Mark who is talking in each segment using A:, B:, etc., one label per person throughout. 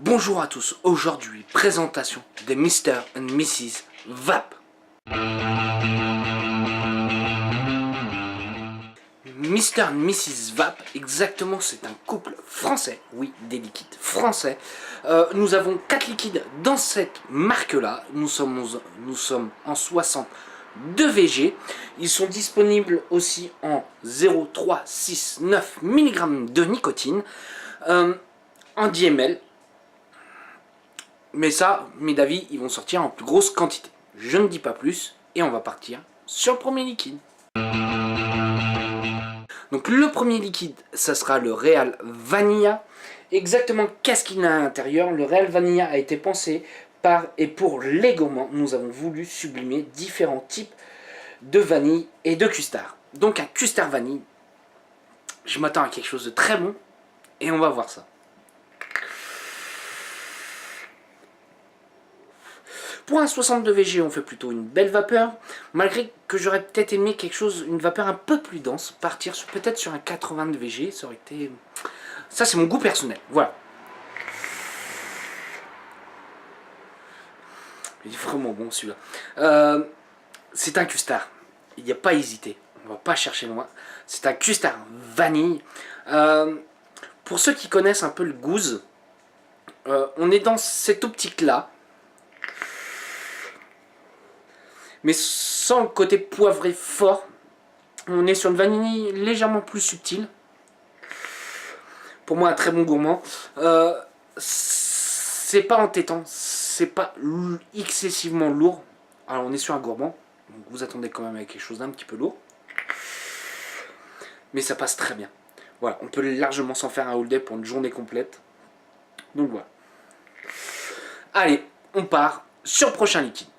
A: Bonjour à tous, aujourd'hui présentation des Mr. and Mrs. Vape. Mr. and Mrs. Vape, exactement, c'est un couple français, oui, des liquides français. Nous avons 4 liquides dans cette marque-là, nous sommes en 62 VG. Ils sont disponibles aussi en 0,369 mg de nicotine, en 10 ml. Mais ça, mes avis, ils vont sortir en plus grosse quantité. Je ne dis pas plus, et on va partir sur le premier liquide. Donc le premier liquide, ça sera le Real Vanilla. Exactement, qu'est-ce qu'il a à l'intérieur? Le Real Vanilla a été pensé par et pour les gourmands. Nous avons voulu sublimer différents types de vanille et de custard. Donc un custard vanille, je m'attends à quelque chose de très bon, et on va voir ça. Pour un 62 VG, on fait plutôt une belle vapeur, malgré que j'aurais peut-être aimé quelque chose, une vapeur un peu plus dense, partir peut-être sur un 80 VG, ça aurait été... Ça, c'est mon goût personnel, voilà. Il est vraiment bon celui-là. C'est un custard, il n'y a pas à hésiter, on va pas chercher loin. C'est un custard vanille. Pour ceux qui connaissent un peu le gouze, on est dans cette optique-là. Mais sans le côté poivré fort. On est sur une vanille légèrement plus subtile. Pour moi, un très bon gourmand. C'est pas entêtant, c'est pas excessivement lourd. Alors on est sur un gourmand, donc vous attendez quand même avec quelque chose d'un petit peu lourd. Mais ça passe très bien. Voilà, on peut largement s'en faire un all day pour une journée complète. Donc voilà. Allez, on part sur le prochain liquide.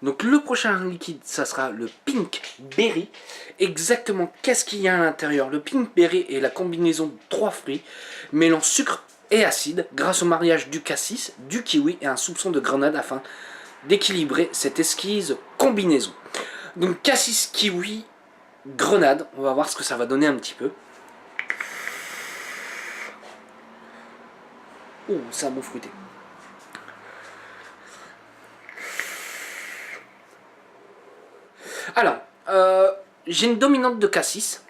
A: Donc le prochain liquide, ça sera le Pink Berry. Exactement, qu'est-ce qu'il y a à l'intérieur? Le Pink Berry est la combinaison de 3 fruits, mêlant sucre et acide, grâce au mariage du cassis, du kiwi et un soupçon de grenade afin d'équilibrer cette exquise combinaison. Donc cassis, kiwi, grenade, on va voir ce que ça va donner un petit peu. Oh, c'est un bon fruité. Alors, j'ai une dominante de cassis,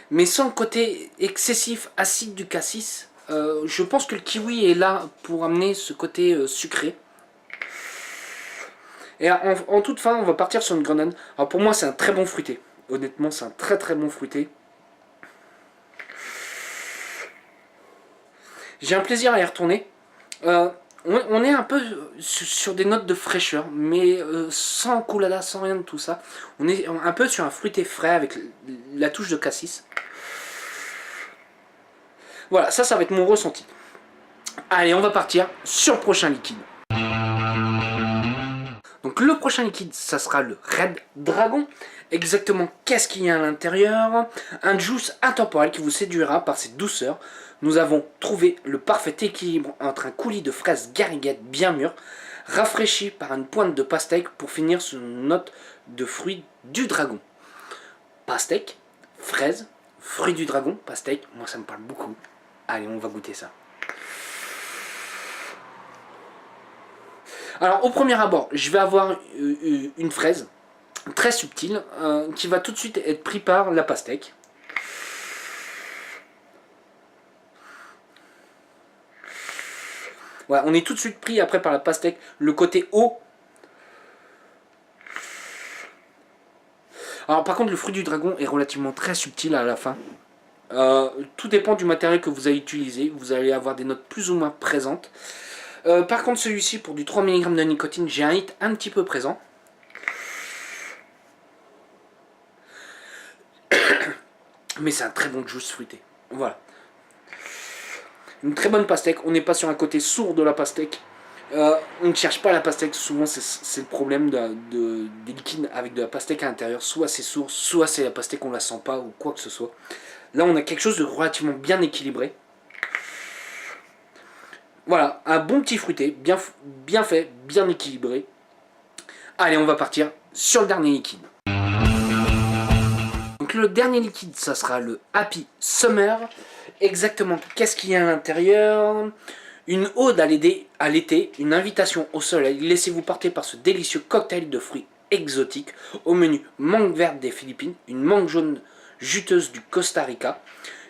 A: mais sans le côté excessif acide du cassis. Je pense que le kiwi est là pour amener ce côté sucré. Et en toute fin, on va partir sur une grenade. Alors pour moi, c'est un très bon fruité. Honnêtement, c'est un très très bon fruité. J'ai un plaisir à y retourner. On est un peu sur des notes de fraîcheur, mais sans colada, sans rien de tout ça. On est un peu sur un fruité frais avec la touche de cassis. Voilà, ça va être mon ressenti. Allez, on va partir sur le prochain liquide. Donc le prochain liquide, ça sera le Red Dragon. Exactement, qu'est-ce qu'il y a à l'intérieur? Un juice intemporel qui vous séduira par ses douceurs. Nous avons trouvé le parfait équilibre entre un coulis de fraises gariguettes bien mûres, rafraîchi par une pointe de pastèque pour finir sur une note de fruits du dragon. Pastèque, fraises, fruits du dragon, pastèque, moi ça me parle beaucoup. Allez, on va goûter ça. Alors au premier abord, je vais avoir une fraise très subtile qui va tout de suite être pris par la pastèque. Voilà, on est tout de suite pris après par la pastèque, le côté haut. Alors par contre, le fruit du dragon est relativement très subtil à la fin. Tout dépend du matériel que vous allez utiliser, vous allez avoir des notes plus ou moins présentes. Par contre, celui-ci, pour du 3 mg de nicotine, j'ai un hit un petit peu présent. Mais c'est un très bon juice fruité. Voilà. Une très bonne pastèque. On n'est pas sur un côté sourd de la pastèque. On ne cherche pas la pastèque. Souvent, c'est le problème des liquides avec de la pastèque à l'intérieur. Soit c'est sourd, soit c'est la pastèque, on la sent pas ou quoi que ce soit. Là, on a quelque chose de relativement bien équilibré. Voilà, un bon petit fruité, bien fait, bien équilibré. Allez, on va partir sur le dernier liquide. Donc le dernier liquide, ça sera le Happy Summer. exactement qu'est-ce qu'il y a à l'intérieur. Une ode à l'été, une invitation au soleil. Laissez-vous porter par ce délicieux cocktail de fruits exotiques. Au menu, mangue verte des Philippines, une mangue jaune juteuse du Costa Rica,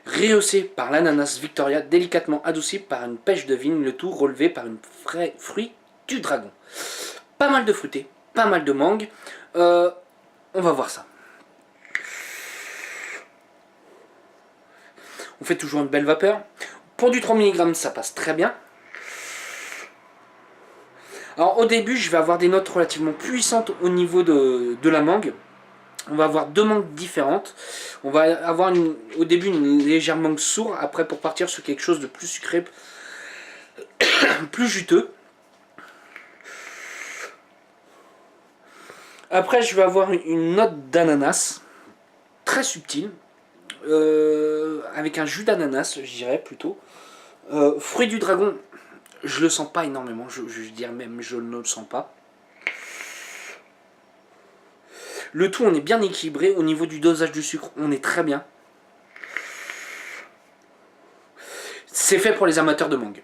A: rehaussée par l'ananas Victoria, délicatement adoucie par une pêche de vigne, le tout relevé par une fruit du dragon. Pas mal de fruité, pas mal de mangue. On va voir ça. On fait toujours une belle vapeur. Pour du 3 mg, ça passe très bien. Alors au début, je vais avoir des notes relativement puissantes au niveau de la mangue. On va avoir deux mangues différentes. On va avoir au début une légère mangue sourde, après pour partir sur quelque chose de plus sucré, plus juteux. Après, je vais avoir une note d'ananas, très subtile, avec un jus d'ananas, je dirais plutôt. Fruit du dragon, je le sens pas énormément, je dirais même je ne le sens pas. Le tout, on est bien équilibré. Au niveau du dosage du sucre, on est très bien. C'est fait pour les amateurs de mangue.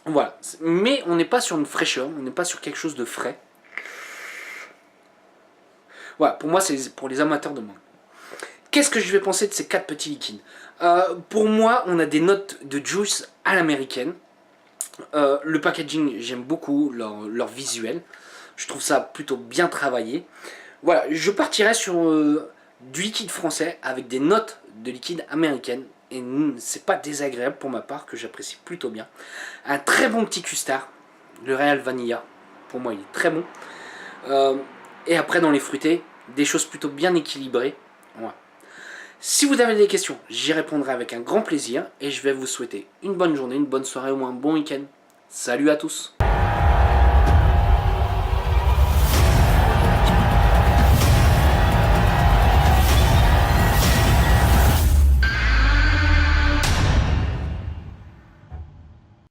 A: Voilà. Mais on n'est pas sur une fraîcheur, on n'est pas sur quelque chose de frais. Voilà, pour moi, c'est pour les amateurs de mangue. Qu'est-ce que je vais penser de ces 4 petits liquides? Pour moi, on a des notes de juice à l'américaine. Le packaging, j'aime beaucoup leur visuel. Je trouve ça plutôt bien travaillé. Voilà, je partirai sur du liquide français avec des notes de liquide américaine. Et c'est pas désagréable pour ma part, que j'apprécie plutôt bien. Un très bon petit custard, le Real Vanilla. Pour moi, il est très bon. Et après, dans les fruités, des choses plutôt bien équilibrées. Voilà. Si vous avez des questions, j'y répondrai avec un grand plaisir. Et je vais vous souhaiter une bonne journée, une bonne soirée ou un bon week-end. Salut à tous!